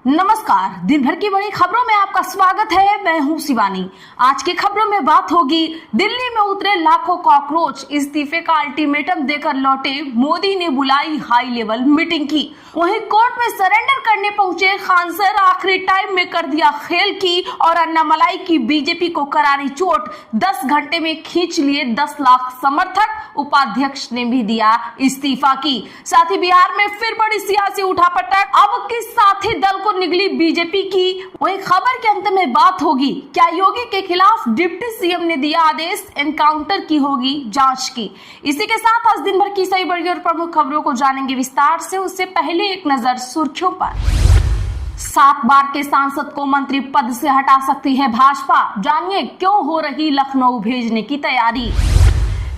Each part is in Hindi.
नमस्कार। दिन भर की बड़ी खबरों में आपका स्वागत है। मैं हूं शिवानी। आज की खबरों में बात होगी, दिल्ली में उतरे लाखों कॉकरोच, इस्तीफे का अल्टीमेटम देकर लौटे, मोदी ने बुलाई हाई लेवल मीटिंग की। वहीं कोर्ट में सरेंडर करने पहुंचे खान सर, आखिरी टाइम में कर दिया खेल की और अन्नामलाई की बीजेपी को करारी चोट। 10 घंटे में खींच लिए 10 लाख समर्थक, उपाध्यक्ष ने भी दिया इस्तीफा की। साथ ही बिहार में फिर बड़ी सियासी उठापटक, अब किस साथी दल को निकली बीजेपी की। वही खबर के अंत में बात होगी, क्या योगी के खिलाफ डिप्टी सीएम ने दिया आदेश, एनकाउंटर की होगी जांच की। इसी के साथ आज दिन भर की सही बड़ी और प्रमुख खबरों को जानेंगे विस्तार से। उससे पहले एक नजर सुर्खियों पर। 7 बार के सांसद को मंत्री पद से हटा सकती है भाजपा, जानिए क्यों हो रही लखनऊ भेजने की तैयारी।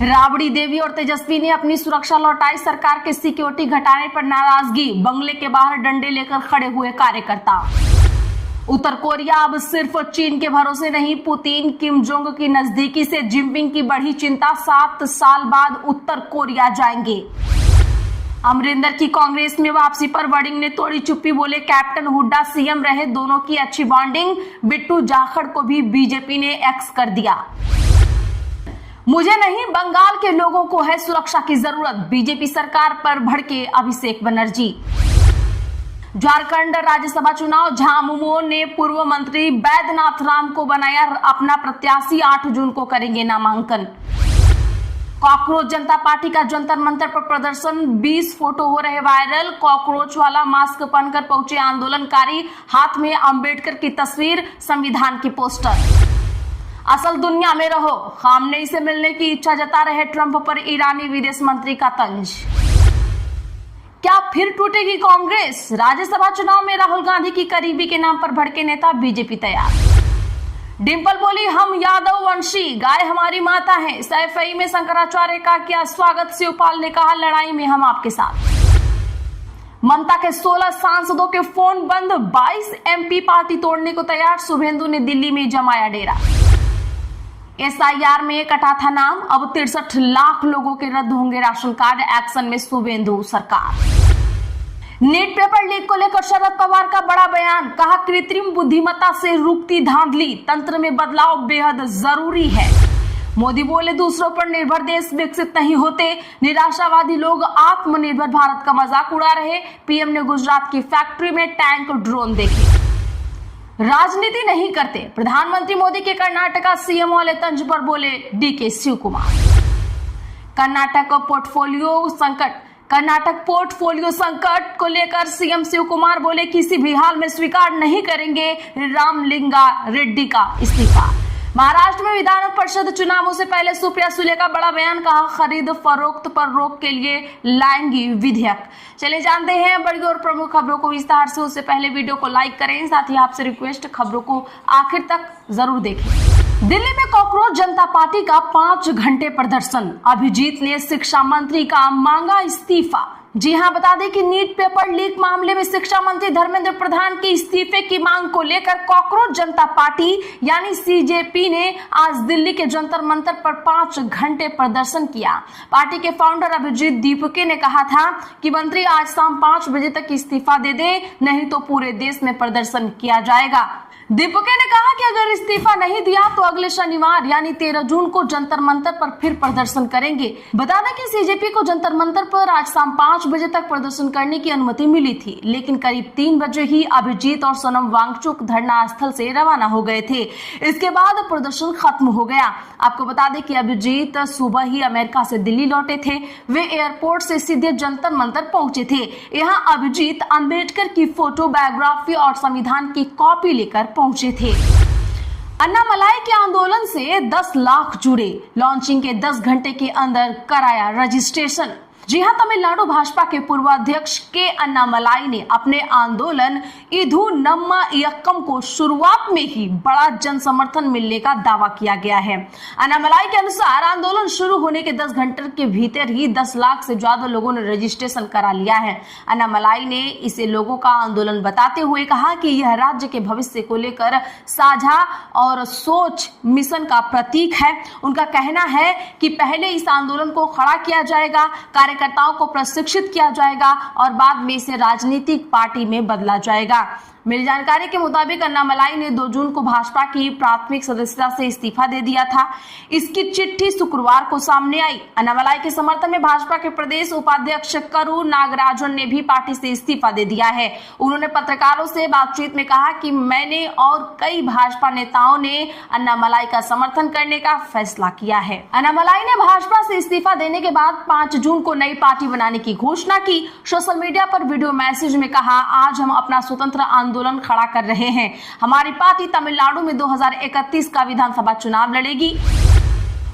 राबड़ी देवी और तेजस्वी ने अपनी सुरक्षा लौटाई, सरकार के सिक्योरिटी घटाने पर नाराजगी, बंगले के बाहर डंडे लेकर खड़े हुए कार्यकर्ता। उत्तर कोरिया अब सिर्फ चीन के भरोसे नहीं, पुतिन किम जोंग की नजदीकी से जिनपिंग की बढ़ी चिंता, 7 साल बाद उत्तर कोरिया जाएंगे। अमरिंदर की कांग्रेस में वापसी पर वडिंग ने तोड़ी चुप्पी, बोले कैप्टन हुड्डा सीएम रहे, दोनों की अच्छी बॉन्डिंग। बिट्टू जाखड़ को भी बीजेपी ने एक्स कर दिया। मुझे नहीं, बंगाल के लोगों को है सुरक्षा की जरूरत, बीजेपी सरकार पर भड़के अभिषेक बनर्जी। झारखंड राज्यसभा चुनाव, झामुमो ने पूर्व मंत्री बैद्यनाथ राम को बनाया अपना प्रत्याशी, 8 जून को करेंगे नामांकन। कॉकरोच जनता पार्टी का जंतर मंतर पर प्रदर्शन, 20 फोटो हो रहे वायरल। कॉकरोच वाला मास्क पहनकर पहुंचे आंदोलनकारी, हाथ में अंबेडकर की तस्वीर, संविधान की पोस्टर। असल दुनिया में रहो, खामनेई से मिलने की इच्छा जता रहे ट्रंप पर ईरानी विदेश मंत्री का तंज। क्या फिर टूटेगी कांग्रेस? राज्यसभा चुनाव में राहुल गांधी की करीबी के नाम पर भड़के नेता, बीजेपी तैयार। डिंपल बोली, हम यादव वंशी, गाय हमारी माता है। सैफई में शंकराचार्य का किया स्वागत, शिवपाल ने कहा लड़ाई में हम आपके साथ। ममता के 16 सांसदों के फोन बंद, 22 एमपी पार्टी तोड़ने को तैयार, शुभेंदु ने दिल्ली में जमाया डेरा। एसआईआर में कटा था नाम, अब 63 लाख लोगों के रद्द होंगे राशन कार्ड, एक्शन में शुभेंदु सरकार। नीट पेपर लीक को लेकर शरद पवार का बड़ा बयान, कहा कृत्रिम बुद्धिमत्ता से रुकती धांधली, तंत्र में बदलाव बेहद जरूरी है। मोदी बोले दूसरों पर निर्भर देश विकसित नहीं होते, निराशावादी लोग आत्मनिर्भर भारत का मजाक उड़ा रहे। पीएम ने गुजरात की फैक्ट्री में टैंक ड्रोन देखे। राजनीति नहीं करते, प्रधानमंत्री मोदी के कर्नाटका सीएम वाले तंज पर बोले डीके शिव कुमार। कर्नाटक पोर्टफोलियो संकट को लेकर सीएम शिव कुमार बोले किसी भी हाल में स्वीकार नहीं करेंगे रामलिंगा रेड्डी का इस्तीफा। महाराष्ट्र में विधान परिषद चुनावों से पहले सुप्रिया सुले का बड़ा बयान, कहा खरीद फरोख्त पर रोक के लिए लाएंगी विधेयक। चलिए जानते हैं बड़ी और प्रमुख खबरों को विस्तार से। उससे पहले वीडियो को लाइक करें, साथ ही आपसे रिक्वेस्ट, खबरों को आखिर तक जरूर देखें। दिल्ली में कॉकरोच जनता पार्टी का 5 घंटे प्रदर्शन, अभिजीत ने शिक्षा मंत्री का मांगा इस्तीफा। जी हां, बता दें कि नीट पेपर लीक मामले में शिक्षा मंत्री धर्मेंद्र प्रधान के इस्तीफे की मांग को लेकर कॉकरोच जनता पार्टी यानी सीजेपी ने आज दिल्ली के जंतर मंतर पर 5 घंटे प्रदर्शन किया। पार्टी के फाउंडर अभिजीत दीपके ने कहा था कि मंत्री आज शाम 5 बजे तक इस्तीफा दे दे, नहीं तो पूरे देश में प्रदर्शन किया जाएगा। दीपके ने कहा कि अगर इस्तीफा नहीं दिया तो अगले शनिवार यानी 13 जून को जंतर मंतर पर फिर प्रदर्शन करेंगे। बता दें कि सीजेपी को जंतर मंतर पर आज शाम 5 बजे तक प्रदर्शन करने की अनुमति मिली थी, लेकिन करीब 3 बजे ही अभिजीत और सोनम वांगचुक धरना स्थल से रवाना हो गए थे। इसके बाद प्रदर्शन खत्म हो गया। आपको बता दें कि अभिजीत सुबह ही अमेरिका से दिल्ली लौटे थे। वे एयरपोर्ट से सीधे जंतर मंतर पहुंचे थे। यहाँ अभिजीत अंबेडकर की फोटो, बायोग्राफी और संविधान की कॉपी लेकर पहुंचे थे। अन्नामलाई के आंदोलन से 10 लाख जुड़े, लॉन्चिंग के 10 घंटे के अंदर कराया रजिस्ट्रेशन। जी हां, तमिलनाडु भाजपा के पूर्व अध्यक्ष के अन्नामलाई ने अपने आंदोलन इधु नम्मा इयक्कम को शुरुआत में ही बड़ा जन समर्थन मिलने का दावा किया गया है। अन्नामलाई के अनुसार आंदोलन शुरू होने के 10 घंटे के भीतर ही 10 लाख से ज्यादा लोगों ने रजिस्ट्रेशन करा लिया है। अन्नामलाई ने इसे लोगों का आंदोलन बताते हुए कहा कि यह राज्य के भविष्य को लेकर साझा और सोच मिशन का प्रतीक है। उनका कहना है कि पहले इस आंदोलन को खड़ा किया जाएगा, कार्यकर्ताओं को प्रशिक्षित किया जाएगा और बाद में इसे राजनीतिक पार्टी में बदला जाएगा। मिली जानकारी के मुताबिक अन्नामलाई ने 2 जून को भाजपा की प्राथमिक सदस्यता से इस्तीफा दे दिया था। इसकी चिट्ठी शुक्रवार को सामने आई। अन्नामलाई के समर्थन में भाजपा के प्रदेश उपाध्यक्ष करू नागराजन ने भी पार्टी से इस्तीफा दे दिया है। उन्होंने पत्रकारों से बातचीत में कहा कि मैंने और कई भाजपा नेताओं ने अन्नामलाई का समर्थन करने का फैसला किया है। अन्नामलाई ने भाजपा से इस्तीफा देने के बाद 5 जून को नई पार्टी बनाने की घोषणा की। सोशल मीडिया पर वीडियो मैसेज में कहा, आज हम अपना स्वतंत्र आंदोलन खड़ा कर रहे हैं। हमारी पार्टी तमिलनाडु में 2031 का विधानसभा चुनाव लड़ेगी।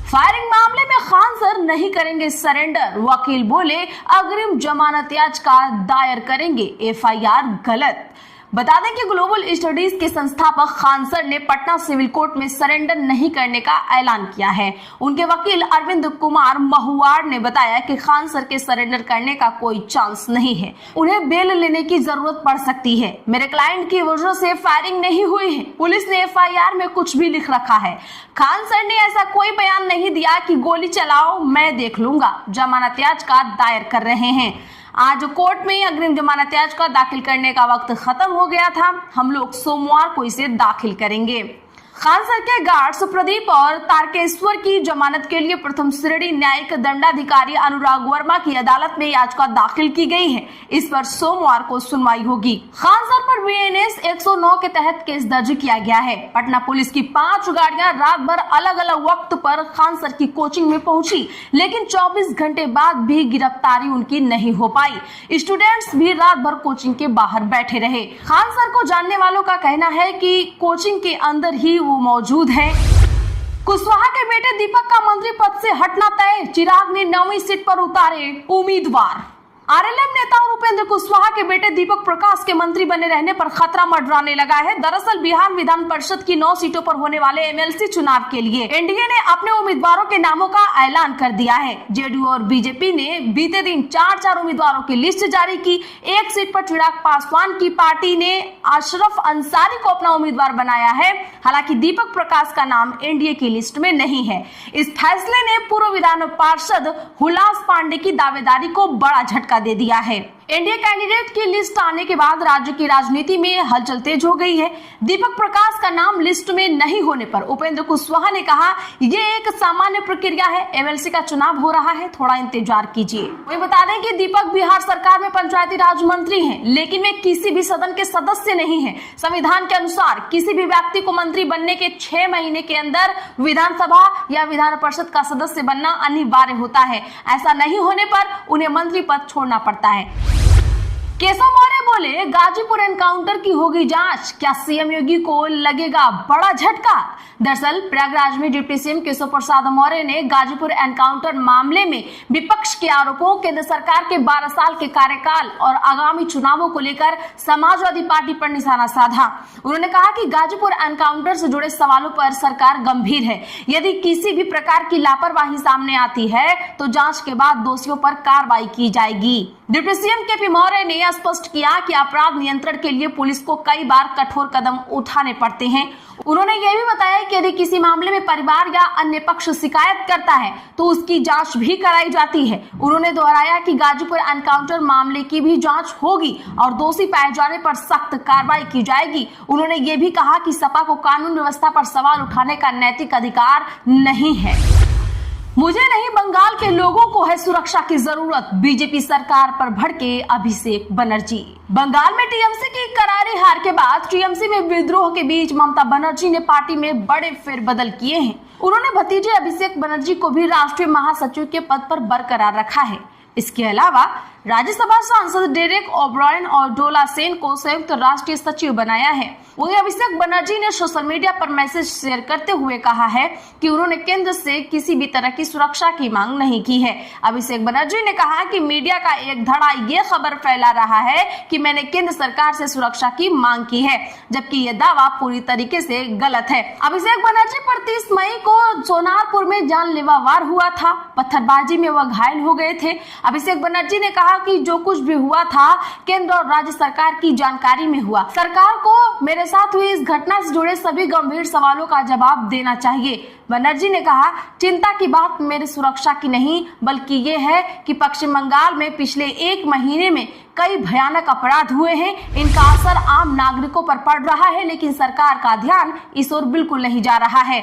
फायरिंग मामले में खान सर नहीं करेंगे सरेंडर, वकील बोले अग्रिम जमानत याचिका दायर करेंगे, एफआईआर गलत। बता दें कि ग्लोबल स्टडीज के संस्थापक खान सर ने पटना सिविल कोर्ट में सरेंडर नहीं करने का ऐलान किया है। उनके वकील अरविंद कुमार महुआर ने बताया कि खान सर के सरेंडर करने का कोई चांस नहीं है, उन्हें बेल लेने की जरूरत पड़ सकती है। मेरे क्लाइंट की वजह से फायरिंग नहीं हुई है, पुलिस ने एफआईआर में कुछ भी लिख रखा है। खान सर ने ऐसा कोई बयान नहीं दिया कि गोली चलाओ मैं देख लूंगा। जमानत याचिका दायर कर रहे हैं। आज कोर्ट में अग्रिम जमानत याचिका दाखिल करने का वक्त खत्म हो गया था। हम लोग सोमवार को इसे दाखिल करेंगे। खान सर के गार्ड्स प्रदीप और तारकेश्वर की जमानत के लिए प्रथम श्रेणी न्यायिक दंडाधिकारी अनुराग वर्मा की अदालत में याचिका दाखिल की गई है। इस पर सोमवार को सुनवाई होगी। खान सर पर बीएनएस 109 के तहत केस दर्ज किया गया है। पटना पुलिस की 5 गाड़ियां रात भर अलग अलग वक्त पर खान सर की कोचिंग में पहुंची, लेकिन 24 घंटे बाद भी गिरफ्तारी उनकी नहीं हो पाई। स्टूडेंट्स भी रात भर कोचिंग के बाहर बैठे रहे। खान सर को जानने वालों का कहना है कि कोचिंग के अंदर ही वो मौजूद है। कुशवाहा के बेटे दीपक का मंत्री पद से हटना तय, चिराग ने 9वीं सीट पर उतारे उम्मीदवार। आरएलएम नेता और उपेंद्र कुशवाहा के बेटे दीपक प्रकाश के मंत्री बने रहने पर खतरा मंडराने लगा है। दरअसल बिहार विधान परिषद की 9 सीटों पर होने वाले एमएलसी चुनाव के लिए एनडीए ने अपने उम्मीदवारों के नामों का ऐलान कर दिया है। जेडीयू और बीजेपी ने बीते दिन 4 उम्मीदवारों की लिस्ट जारी की। एक सीट पर चिराग पासवान की पार्टी ने अशरफ अंसारी को अपना उम्मीदवार बनाया है। हालांकि दीपक प्रकाश का नाम एनडीए की लिस्ट में नहीं है। इस फैसले ने पूर्व विधान पार्षद हुलास पांडे की दावेदारी को बड़ा झटका दे दिया है। एनडीए कैंडिडेट की लिस्ट आने के बाद राज्य की राजनीति में हलचल तेज हो गई है। दीपक प्रकाश का नाम लिस्ट में नहीं होने पर उपेंद्र कुशवाहा ने कहा, ये एक सामान्य प्रक्रिया है, एमएलसी का चुनाव हो रहा है, थोड़ा इंतजार कीजिए। वही बता दें कि दीपक बिहार सरकार में पंचायती राज मंत्री हैं, लेकिन वे किसी भी सदन के सदस्य नहीं हैं। संविधान के अनुसार किसी भी व्यक्ति को मंत्री बनने के 6 महीने के अंदर विधानसभा या विधान परिषद का सदस्य बनना अनिवार्य होता है। ऐसा नहीं होने पर उन्हें मंत्री पद छोड़ना पड़ता है। केशव मौर्य बोले गाजीपुर एनकाउंटर की होगी जांच, क्या सीएम योगी को लगेगा बड़ा झटका। दरअसल प्रयागराज में डिप्टी सीएम केशव प्रसाद मौर्य ने गाजीपुर एनकाउंटर मामले में विपक्ष के आरोपों, केंद्र सरकार के 12 साल के कार्यकाल और आगामी चुनावों को लेकर समाजवादी पार्टी पर निशाना साधा। उन्होंने कहा कि गाजीपुर एनकाउंटर से जुड़े सवालों पर सरकार गंभीर है। यदि किसी भी प्रकार की लापरवाही सामने आती है तो जांच के बाद दोषियों पर कार्रवाई की जाएगी। डिप्टी सीएम केपी मौर्य ने स्पष्ट किया कि अपराध नियंत्रण के लिए पुलिस को कई बार कठोर कदम उठाने पड़ते हैं। उन्होंने यह भी बताया कि यदि किसी मामले में परिवार या अन्य पक्ष शिकायत करता है तो उसकी जांच भी कराई जाती है। उन्होंने दोहराया कि गाजीपुर एनकाउंटर मामले की भी जांच होगी और दोषी पाए जाने पर सख्त कार्रवाई की जाएगी। उन्होंने ये भी कहा कि सपा को कानून व्यवस्था पर सवाल उठाने का नैतिक अधिकार नहीं है। मुझे नहीं, बंगाल के लोगों को है सुरक्षा की जरूरत, बीजेपी सरकार पर भड़के अभिषेक बनर्जी। बंगाल में टीएमसी की करारी हार के बाद टीएमसी में विद्रोह के बीच ममता बनर्जी ने पार्टी में बड़े फेरबदल किए हैं। उन्होंने भतीजे अभिषेक बनर्जी को भी राष्ट्रीय महासचिव के पद पर बरकरार रखा है। इसके अलावा राज्यसभा सांसद डेरेक ओब्रायन और डोला सेन को संयुक्त राष्ट्रीय सचिव बनाया है। वहीं अभिषेक बनर्जी ने सोशल मीडिया पर मैसेज शेयर करते हुए कहा है कि उन्होंने केंद्र से किसी भी तरह की सुरक्षा की मांग नहीं की है। अभिषेक बनर्जी ने कहा कि मीडिया का एक धड़ा ये खबर फैला रहा है कि मैंने केंद्र सरकार से सुरक्षा की मांग की है, जबकि यह दावा पूरी तरीके से गलत है। अभिषेक बनर्जी पर 30 मई को सोनारपुर में जानलेवा वार हुआ था। पत्थरबाजी में वह घायल हो गए थे। अभिषेक बनर्जी ने कहा कि जो कुछ भी हुआ था केंद्र और राज्य सरकार की जानकारी में हुआ। सरकार को मेरे साथ हुई इस घटना से जुड़े सभी गंभीर सवालों का जवाब देना चाहिए। बनर्जी ने कहा, चिंता की बात मेरे सुरक्षा की नहीं बल्कि ये है कि पश्चिम बंगाल में पिछले 1 महीने में कई भयानक अपराध हुए हैं। इनका असर आम नागरिकों पर पड़ रहा है, लेकिन सरकार का ध्यान इस ओर बिल्कुल नहीं जा रहा है।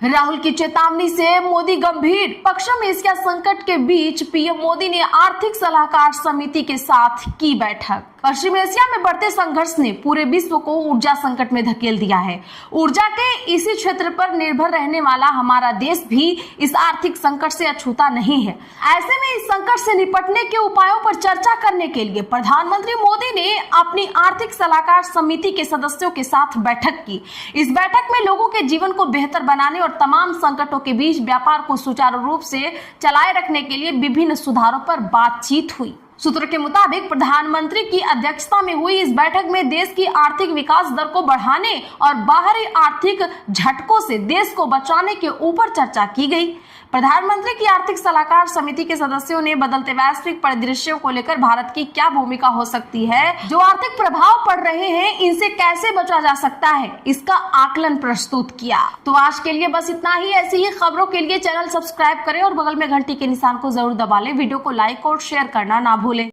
राहुल की चेतावनी से मोदी गंभीर। पश्चिम एशिया संकट के बीच पीएम मोदी ने आर्थिक सलाहकार समिति के साथ की बैठक। पश्चिम एशिया में बढ़ते संघर्ष ने पूरे विश्व को ऊर्जा संकट में धकेल दिया है। ऊर्जा के इसी क्षेत्र पर निर्भर रहने वाला हमारा देश भी इस आर्थिक संकट से अछूता नहीं है। ऐसे में इस संकट से निपटने के उपायों पर चर्चा करने के लिए प्रधानमंत्री मोदी ने अपनी आर्थिक सलाहकार समिति के सदस्यों के साथ बैठक की। इस बैठक में लोगों के जीवन को बेहतर बनाने और तमाम संकटों के बीच व्यापार को सुचारू रूप से चलाए रखने के लिए विभिन्न सुधारों पर बातचीत हुई। सूत्रों के मुताबिक प्रधानमंत्री की अध्यक्षता में हुई इस बैठक में देश की आर्थिक विकास दर को बढ़ाने और बाहरी आर्थिक झटकों से देश को बचाने के ऊपर चर्चा की गई। प्रधानमंत्री की आर्थिक सलाहकार समिति के सदस्यों ने बदलते वैश्विक परिदृश्यों को लेकर भारत की क्या भूमिका हो सकती है, जो आर्थिक प्रभाव पड़ रहे हैं, इनसे कैसे बचा जा सकता है, इसका आकलन प्रस्तुत किया। तो आज के लिए बस इतना ही। ऐसी ही खबरों के लिए चैनल सब्सक्राइब करें और बगल में घंटी के निशान को जरूर दबा लें। वीडियो को लाइक और शेयर करना ना भूलें।